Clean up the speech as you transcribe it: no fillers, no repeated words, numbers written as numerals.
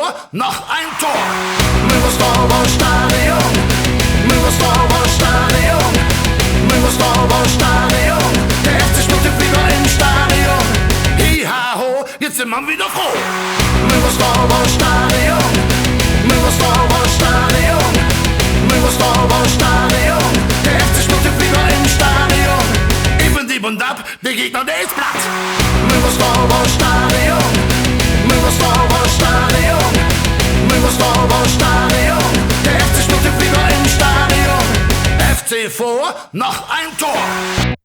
vor, noch ein Tor. Müngersdorfer Stadion, Müngersdorfer Stadion, Müngersdorfer Stadion. Der FC spielt wieder im Stadion. Hi-ha-ho, jetzt sind wir wieder froh. Müngersdorfer Stadion, Müngersdorfer Stadion, Müngersdorfer Stadion. Der FC spielt wieder im Stadion. Eben Dieb und Dab, der Gegner, der ist platt. Müngersdorfer Stadion, Müngersdorfer Stadion, Müngersdorfer Stadion. Der FC spielt wieder im Stadion. FC vor, noch ein Tor.